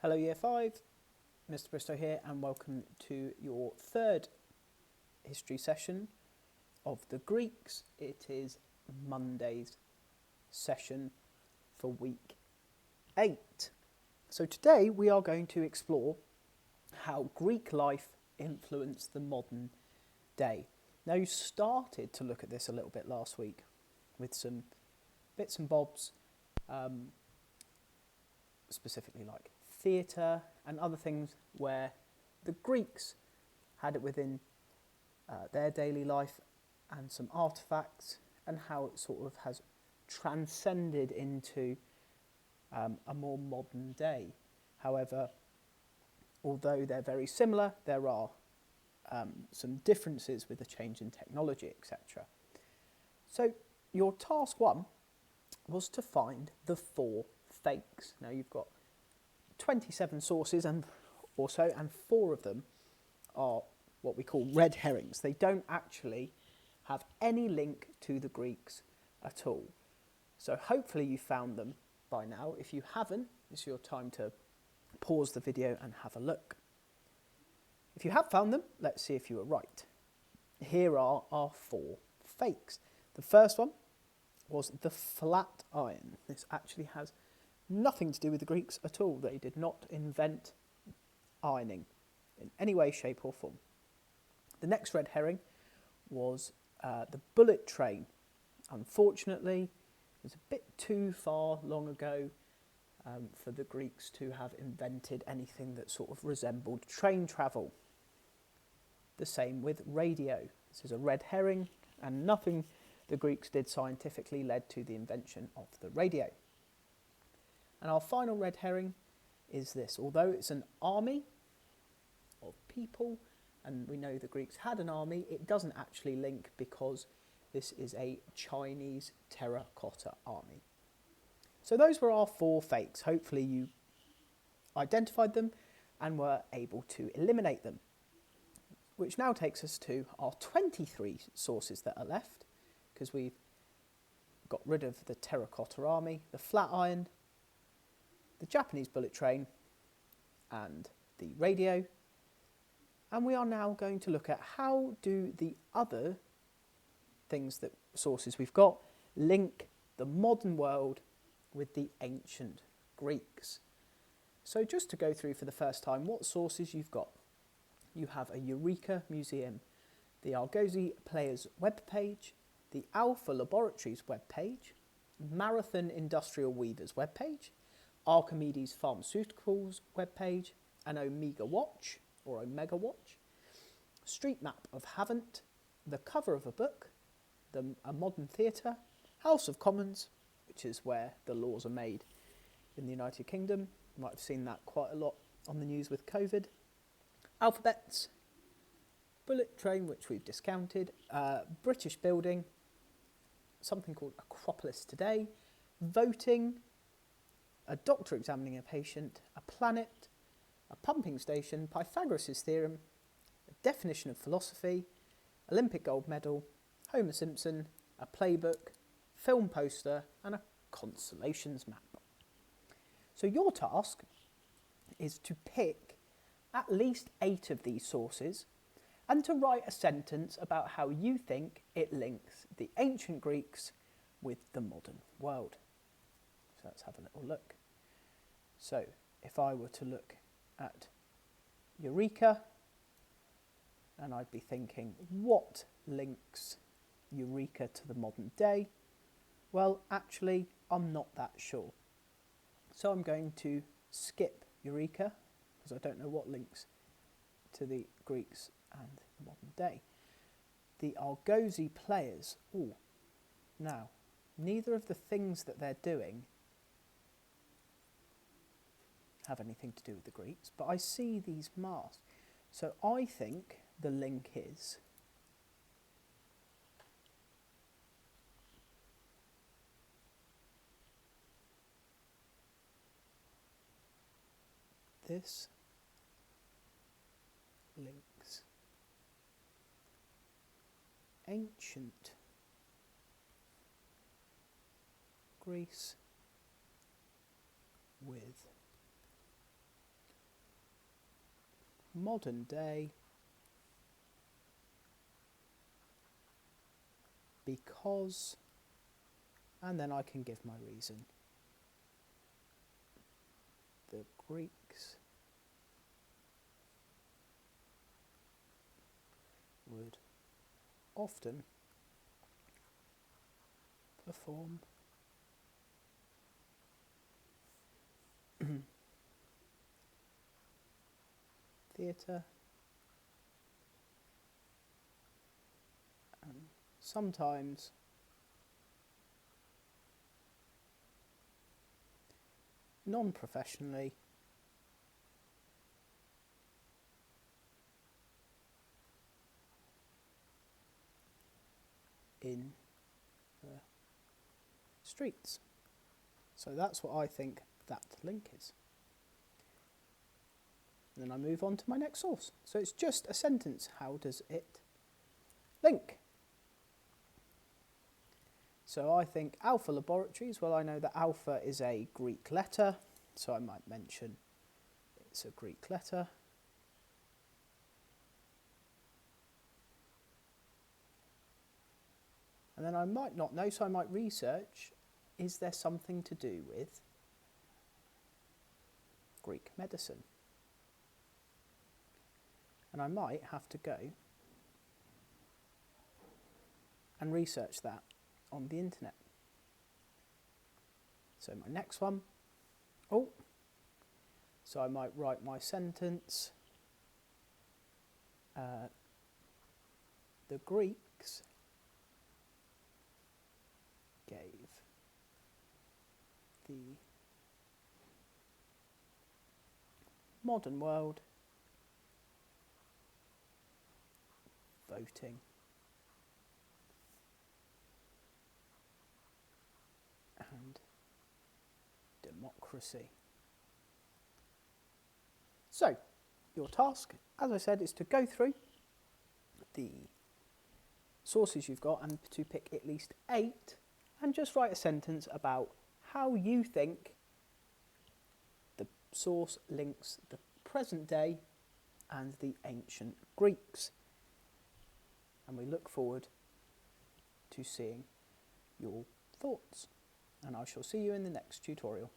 Hello Year 5, Mr Bristow here, and welcome to your third history session of the Greeks. It is Monday's session for week 8. So today we are going to explore how Greek life influenced the modern day. Now, you started to look at this a little bit last week with some bits and bobs, specifically like theatre and other things where the Greeks had it within their daily life, and some artefacts, and how it sort of has transcended into a more modern day. However, although they're very similar, there are some differences with the change in technology, etc. So your task 1 was to find the 4 fakes. Now you've got 27 sources and 4 of them are what we call red herrings. They don't actually have any link to the Greeks at all. So hopefully you found them by now. If you haven't, it's your time to pause the video and have a look. If you have found them, let's see if you were right. Here are our 4 fakes. The first one was the flat iron. This actually has nothing to do with the Greeks at all. They did not invent ironing in any way, shape or form. The next red herring was the bullet train. Unfortunately, it was a bit too far long ago for the Greeks to have invented anything that sort of resembled train travel. The same with radio. This is a red herring, and nothing the Greeks did scientifically led to the invention of the radio. And our final red herring is this. Although it's an army of people, and we know the Greeks had an army, it doesn't actually link because this is a Chinese terracotta army. So those were our 4 fakes. Hopefully you identified them and were able to eliminate them. Which now takes us to our 23 sources that are left, because we've got rid of the terracotta army, the flat iron, the Japanese bullet train and the radio. And we are now going to look at how do the other sources we've got link the modern world with the ancient Greeks. So just to go through for the first time what sources you've got. You have a Eureka Museum, the Argosy Players webpage, the Alpha Laboratories webpage, Marathon Industrial Weavers webpage, Archimedes Pharmaceuticals webpage, an Omega Watch, Street Map of Havant, the cover of a book, a modern theatre, House of Commons, which is where the laws are made in the United Kingdom. You might have seen that quite a lot on the news with COVID. Alphabets, bullet train, which we've discounted, British building, something called Acropolis Today, voting, a doctor examining a patient, a planet, a pumping station, Pythagoras' theorem, a definition of philosophy, Olympic gold medal, Homer Simpson, a playbook, film poster, and a constellations map. So your task is to pick at least 8 of these sources and to write a sentence about how you think it links the ancient Greeks with the modern world. So let's have a little look. So if I were to look at Eureka, and I'd be thinking, what links Eureka to the modern day? Well, actually, I'm not that sure. So I'm going to skip Eureka, because I don't know what links to the Greeks and the modern day. The Argosy Players. Now, neither of the things that they're doing have anything to do with the Greeks, but I see these masks. So I think the link is this links ancient Greece with modern day because, and then I can give my reason. The Greeks would often perform theatre and sometimes non-professionally in the streets. So that's what I think that link is. And then I move on to my next source. So it's just a sentence. How does it link? So I think Alpha Laboratories, well, I know that Alpha is a Greek letter, so I might mention it's a Greek letter. And then I might not know, so I might research, is there something to do with Greek medicine? And I might have to go and research that on the internet. So my next one, so I might write my sentence. The Greeks gave the modern world voting and democracy. So, your task, as I said, is to go through the sources you've got and to pick at least 8 and just write a sentence about how you think the source links the present day and the ancient Greeks. And we look forward to seeing your thoughts. And I shall see you in the next tutorial.